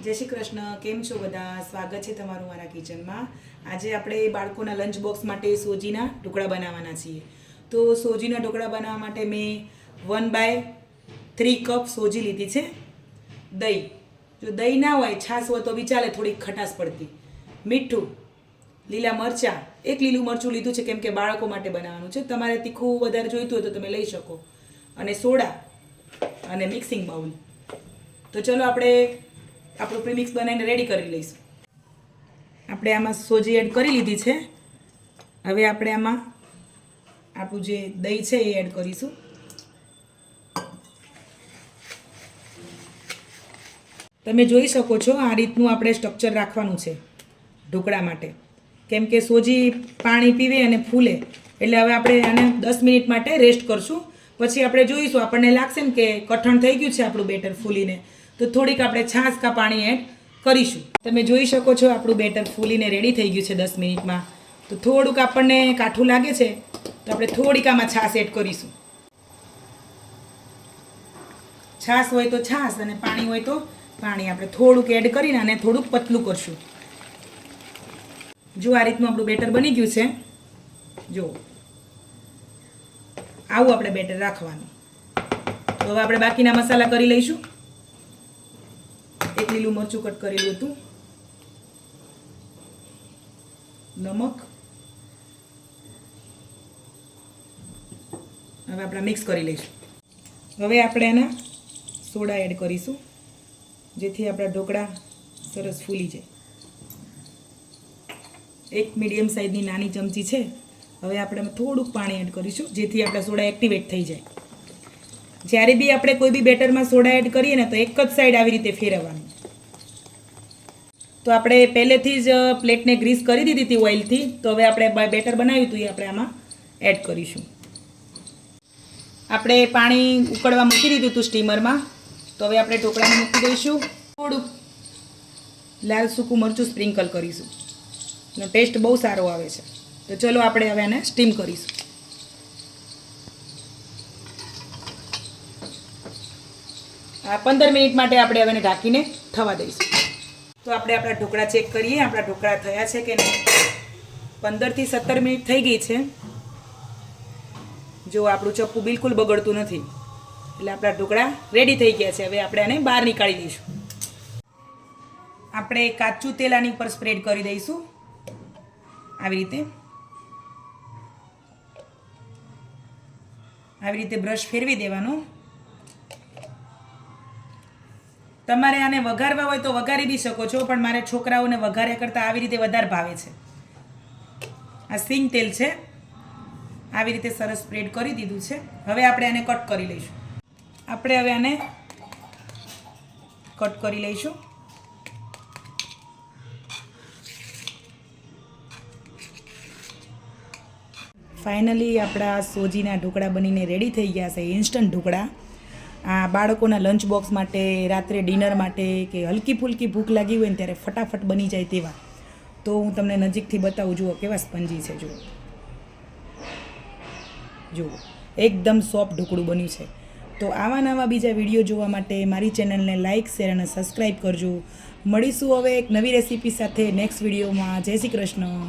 જય શ્રી કૃષ્ણ. કેમ છો બધા? સ્વાગત છે તમારું મારા કિચનમાં. આજે આપણે બાળકોના લંચ બોક્સ માટે સોજીના ઢોકળા બનાવવાના છીએ. તો સોજીના ઢોકળા બનાવવા માટે મેં 1/3 કપ સોજી લીધી છે. દહીં, જો દહીં ના હોય, છાશ હોય તો બી ચાલે, થોડીક ખટાશ પડતી. મીઠું, લીલા મરચાં, એક લીલું મરચું લીધું છે કેમ કે બાળકો માટે બનાવવાનું છે. તમારે તીખું વધારે જોઈતું હોય તો તમે લઈ શકો. અને સોડા અને મિક્સિંગ બાઉલ. તો ચલો આપણે આપણું પ્રીમિક્સ બનાવીને રેડી કરી લઈશું. આપણે આમાં સોજી એડ કરી લીધી છે. હવે આપણે આમાં આપણું જે દહીં છે એ એડ કરીશું. તમે જોઈ શકો છો આ રીતનું આપણે સ્ટ્રક્ચર રાખવાનું છે ઢોકળા માટે, કેમ કે સોજી પાણી પીવે અને ફૂલે. એટલે હવે આપણે આને 10 મિનિટ માટે રેસ્ટ કરશું. પછી આપણે જોઈશું, આપણને લાગશે ને કે કઠણ થઈ ગયું છે આપણું બેટર ફૂલીને, તો થોડીક આપણે છાશ કા પાણી એડ કરીશું. તમે જોઈ શકો છો આપણું બેટર ફૂલીને રેડી થઈ ગયું છે 10 મિનિટમાં. તો થોડુંક આપણને કાઠું લાગે છે તો આપણે થોડીક આમાં છાશ એડ કરીશું. છાશ હોય તો છાશ અને પાણી હોય તો પાણી આપણે થોડુંક એડ કરીને અને થોડુંક પતલું કરશું. જો આ રીતનું આપણું બેટર બની ગયું છે. જો આવું આપણે બેટર રાખવાનું. તો હવે આપણે બાકીના મસાલા કરી લઈશું. એક લીલું મરચું કટ કરેલું હતું, નમક. હવે આપણે મિક્સ કરી લઈશું. હવે આપણે એના સોડા એડ કરીશું જેથી આપણા ઢોકળા સરસ ફૂલી જાય. એક મીડિયમ સાઇઝની નાની ચમચી છે. હવે આપણે થોડુંક પાણી એડ કરીશું જેથી આપણા સોડા એક્ટિવેટ થઈ જાય. જ્યારે બી આપણે કોઈ બી બેટરમાં સોડા એડ કરીએ ને તો એક જ સાઈડ આવી રીતે ફેરવવાનું. તો આપણે પહેલેથી જ પ્લેટને ગ્રીસ કરી દીધી હતી ઓઇલથી. તો હવે આપણે બેટર બનાવ્યું હતું એ આપણે આમાં એડ કરીશું. આપણે પાણી ઉકળવા મૂકી દીધું હતું સ્ટીમરમાં. તો હવે આપણે ઢોકળાને મૂકી દઈશું. થોડુંક લાલ સૂકું મરચું સ્પ્રિંકલ કરીશું. એનો ટેસ્ટ બહુ સારો આવે છે. તો ચલો આપણે હવે આને સ્ટીમ કરીશું. આ 15 મિનિટ માટે આપણે હવે ઢાંકીને થવા દઈશું. તો આપણે આપણા ઢોકળા ચેક કરીએ, આપણા ઢોકળા થયા છે કે નહીં. 15 થી 17 મિનિટ થઈ ગઈ છે. જો આપણું ચપ્પુ બિલકુલ બગડતું નથી, એટલે આપણા ઢોકળા રેડી થઈ ગયા છે. હવે આપણે આને બહાર નીકાળી દઈશું. આપણે કાચું તેલ આની ઉપર સ્પ્રેડ કરી દઈશું આવી રીતે. આવી રીતે બ્રશ ફેરવી દેવાનું. તમારે આને વઘારવા હોય તો વઘારી બી શકો છો, પણ મારે છોકરાઓને વઘાર્યા કરતાં આવી રીતે વધારે ભાવે છે. આ સિંગ તેલ છે. આવી રીતે સરસ સ્પ્રેડ કરી દીધું છે. હવે આપણે આને કટ કરી લઈશું. આપણે હવે આને કટ કરી લઈશું. ફાઇનલી આપણા સોજીના ઢોકળા બનીને રેડી થઈ ગયા છે. ઇન્સ્ટન્ટ ઢોકળા. આ બાળકોના લંચ બોક્સ માટે, રાત્રે ડિનર માટે, કે હલકી ફુલકી ભૂખ લાગી હોય ને ત્યારે ફટાફટ બની જાય તેવા. તો હું તમને નજીકથી બતાવું. જુઓ કેવા સ્પંજી છે. જુઓ એકદમ સોફ્ટ ઢોકળું બન્યું છે. તો આવા નવા બીજા વિડીયો જોવા માટે મારી ચેનલને લાઇક, શેર અને સબસ્ક્રાઈબ કરજો. મળીશું હવે એક નવી રેસીપી સાથે નેક્સ્ટ વિડીયોમાં. જય શ્રી કૃષ્ણ.